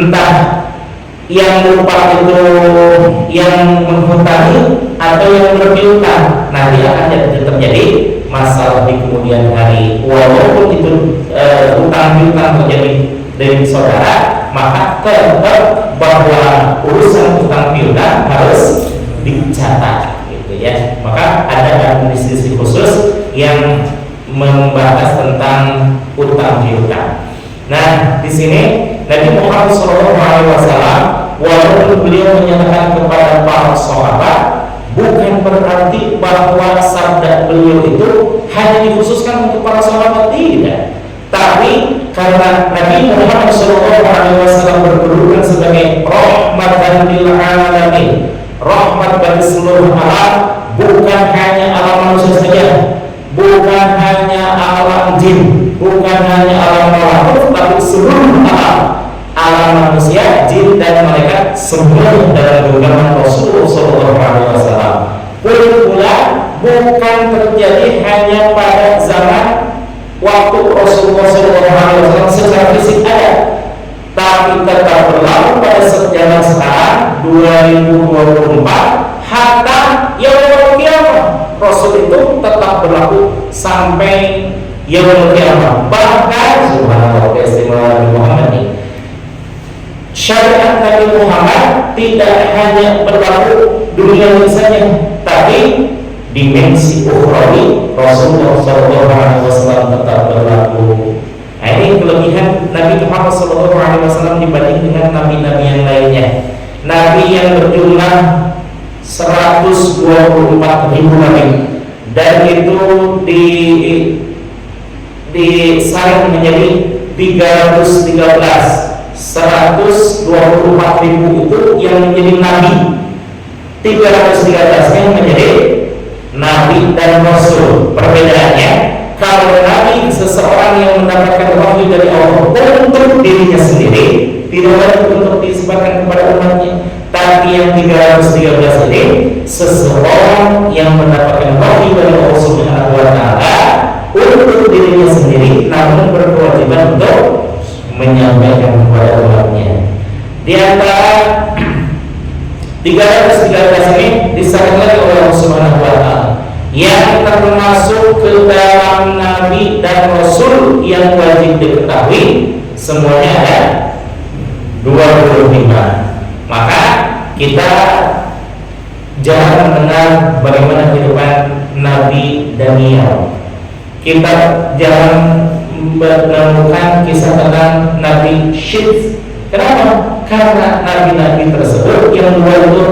entah yang lupa itu yang menghutangi atau yang berpiutang, nanti akan terjadi masalah di kemudian hari. Walaupun itu utang piutang terjadi dari saudara, maka tetap bahwa urusan utang piutang harus dicatat, gitu ya. Maka ada administrasi khusus yang membahas tentang utang piutang. Nah, di sini Nabi Muhammad SAW, walaupun beliau menyatakan kepada para sahabat, bukan berarti bahwa sabda beliau itu hanya dikhususkan untuk para sahabat, tidak. Tapi karena Nabi Muhammad SAW berkedudukan sebagai rahmatan lil alamin, rahmat bagi seluruh alam, bukan hanya alam manusia saja, bukan hanya alam jin, bukan hanya alam malakut, tapi seluruh alam manusia, jin dan malaikat, semuanya dalam genggaman Rasulullah SAW. Pula bukan terjadi hanya pada zaman waktu Rasulullah SAW secara fisik ada, tapi tetap berlaku pada zaman sekarang 2024 hatta yaumul qiyamah. Rasul itu tetap berlaku sampai yaumul qiyamah. Bahkan subhanallah, keistimewaan Nabi Muhammad ini, syariat Nabi Muhammad tidak hanya berlaku dunia ini saja, tapi dimensi ukhrawi Rasulullah SAW tetap berlaku. Nah, ini kelebihan Nabi Muhammad SAW dibanding dengan nabi-nabi yang lainnya. Nabi yang berjumlah 124.000 nabi, dan itu disaring menjadi 313. 124.000 itu yang menjadi nabi, 313 yang menjadi nabi dan rasul. Perbedaannya, kalau nabi seseorang yang mendapatkan wahyu dari Allah untuk dirinya sendiri, tidak wajib untuk disebarkan kepada umatnya. Tapi yang 313 ini seseorang yang mendapatkan wahyu dari Allah Subhanahu wa taala untuk dirinya sendiri, namun berkewajiban untuk menyampaikan kepada umatnya. Di antara 313 ini disarankan oleh Allah Subhanahu wa taala, yang termasuk ke dalam nabi dan rasul yang wajib diketahui semuanya ada 25. Maka kita jangan mengenal bagaimana kehidupan Nabi Daniel. Kita jangan menemukan kisah tentang Nabi Syith. Kenapa? Karena nabi-nabi tersebut yang dua itu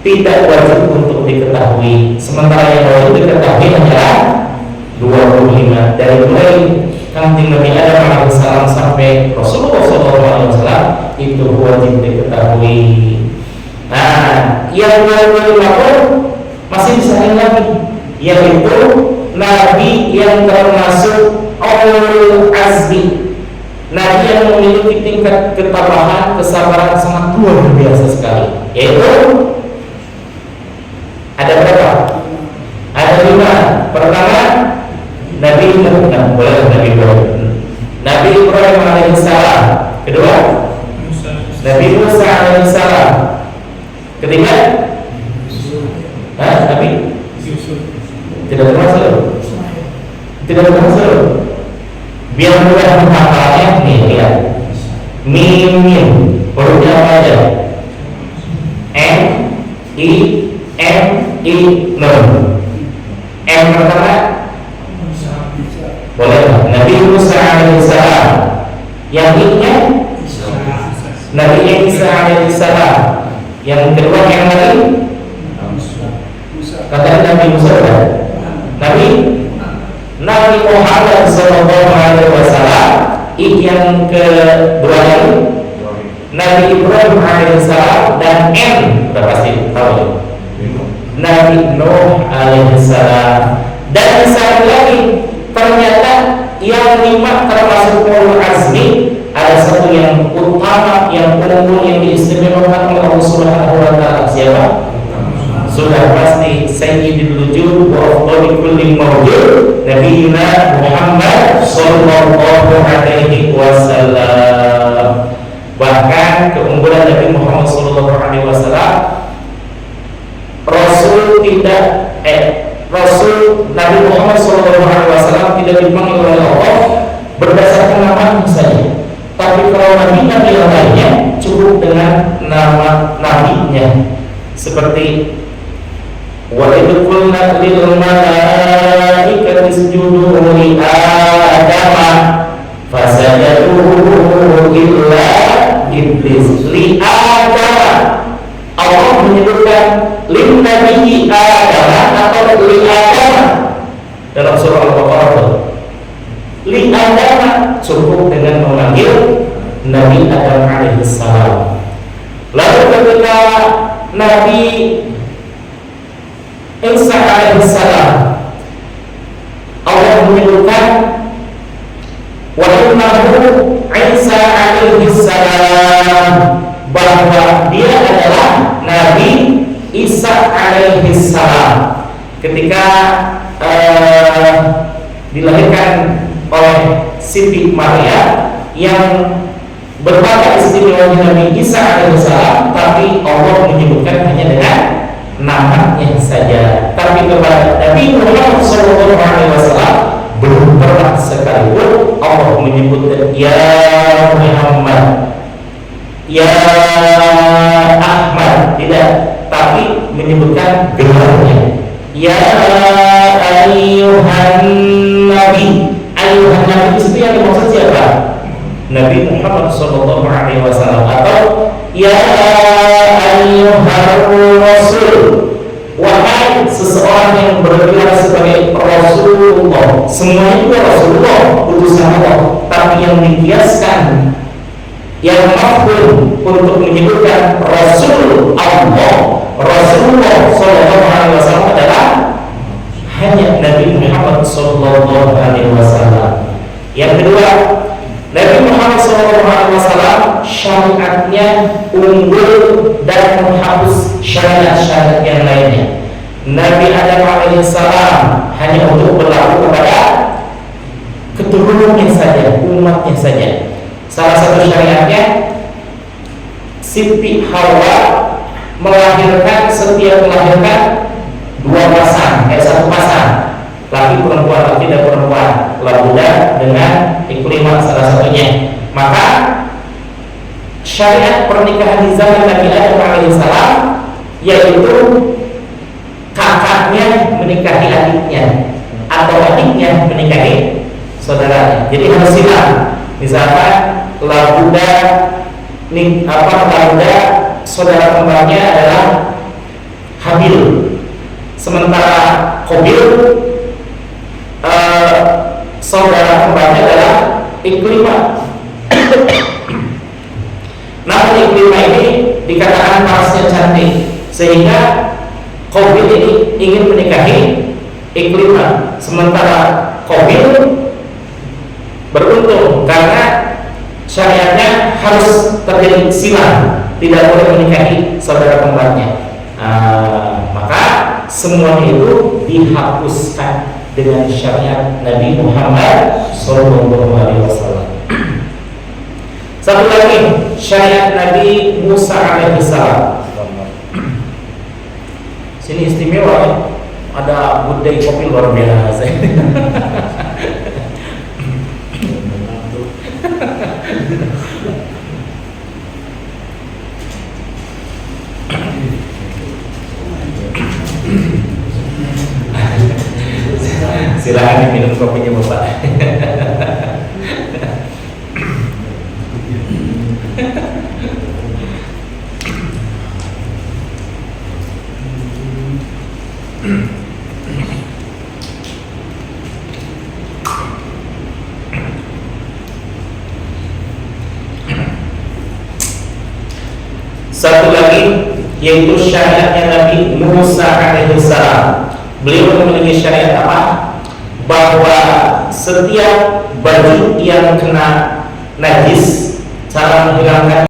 tidak wajib untuk diketahui, sementara yang wajib diketahui adalah 25. Dari mulai Kanjeng Nabi Adam alaihissalam sampai Rasulullah SAW itu wajib diketahui. Nah, yang 25 pun masih disayang lagi, yaitu Nabi yang termasuk ulul azmi, Nabi yang memiliki tingkat ketabahan, kesabaran sangat luar biasa sekali. Yaitu ada berapa? Ada 5. Pertama, Nabi Ibrahim, Nabi Ibrahim alaihissalam. Kedua, Nabi Musa alaihissalam. Ketiga, Nabi tidak termasuk. Biar mudah menghafalnya, nih lihat. Mim, hurufnya apa aja? M, I, M, I, Nun. M pertama boleh, Nabi Musa alaihissalam. Yang I-nya Nabi Isa alaihissalam. Yang kedua yang lagi kata Nabi Musa, Nabi Muhammad SAW. Yang kedua ini Nabi Ibrahim alaihissalam, dan N udah pasti tahu ya, Nabi Nuh alaihissalam. Dan satu lagi, ternyata yang 5 termasuk ulul azmi, ada satu yang utama, yang unggul, yang diistimewakan oleh Allah Subhanahu wa taala. Siapa? Sudah pasti sayyidul wujud wa afdhalu kulli mawjud, Nabiyuna Muhammad sallallahu alaihi wasallam. Bahkan namanya saja. Tapi kalau nabi-nabi yang lainnya cukup dengan nama nabinya. Seperti wa idh qulna lil malaikati isjudu li adama fasajadu illa iblis li adama. Allah menyebutkan lin nabiyyi adama atau li adama dalam surah Al-Baqarah. Li adama cukup dengan memanggil Nabi Adam alaihissalam. Lalu ketika Nabi Isa alaihissalam, Allah menyebutkan wa innahu Isa alaihissalam, bahwa dia adalah Nabi Isa alaihissalam. Ketika dilahirkan oleh Siti Maria yang berbagai istimewa Nabi Isa alaihissalam, tapi Allah menyebutkan hanya dengan namanya saja. Tapi kepada Nabi Muhammad SAW belum pernah sekalipun Allah menyebutkan ya Muhammad, ya Ahmad, tidak, tapi menyebutkan gelarnya ya ayyuhan nabi. Ayyuhan nabi itu yang dimaksud siapa? Nabi Muhammad SAW. Atau ya ayyuhar rasul, wahai seseorang yang bergelar sebagai Rasulullah. Semuanya juga Rasulullah, utusan Allah, tapi yang dikiaskan, yang mafhum untuk menyebutkan Rasul Allah, Rasulullah SAW adalah hanya Nabi Muhammad SAW. Yang kedua, Nabi Muhammad SAW syariatnya unggul dan menghapus syariat-syariat yang lainnya. Nabi Adam alaihissalam hanya untuk berlaku kepada keturunannya saja, umatnya saja. Salah satu syariatnya, Siti Hawa setiap melahirkan dua pasang, satu pasang, laki perempuan, laki dan perempuan, labuda dengan Iklimah salah satunya. Maka syariat pernikahan di zaman Nabi Adam alaihissalam yaitu kakaknya menikahi adiknya atau adiknya menikahi saudaranya. Jadi harus silang. Misalkan labuda saudara kembarnya adalah Habil, sementara Qabil saudara kembarnya adalah Iklimah. Namun Iklimah ini dikatakan parasnya cantik, sehingga Qabil ini ingin menikahi Iklimah, sementara Qabil beruntung karena syariatnya harus terjadi silang, tidak boleh menikahi saudara kembarnya. Maka semuanya itu dihapuskan dengan syariat Nabi Muhammad SAW. Satu lagi, syariat Nabi Musa alaihissalam. Sini istimewa ya, ada budaya kopi luar biasa. Silakan minum kopinya Bapak. Satu lagi yaitu syariatnya Nabi Musa alaihissalam. Beliau memiliki syariat apa? Bahwa setiap baju yang kena najis, cara menghilangkan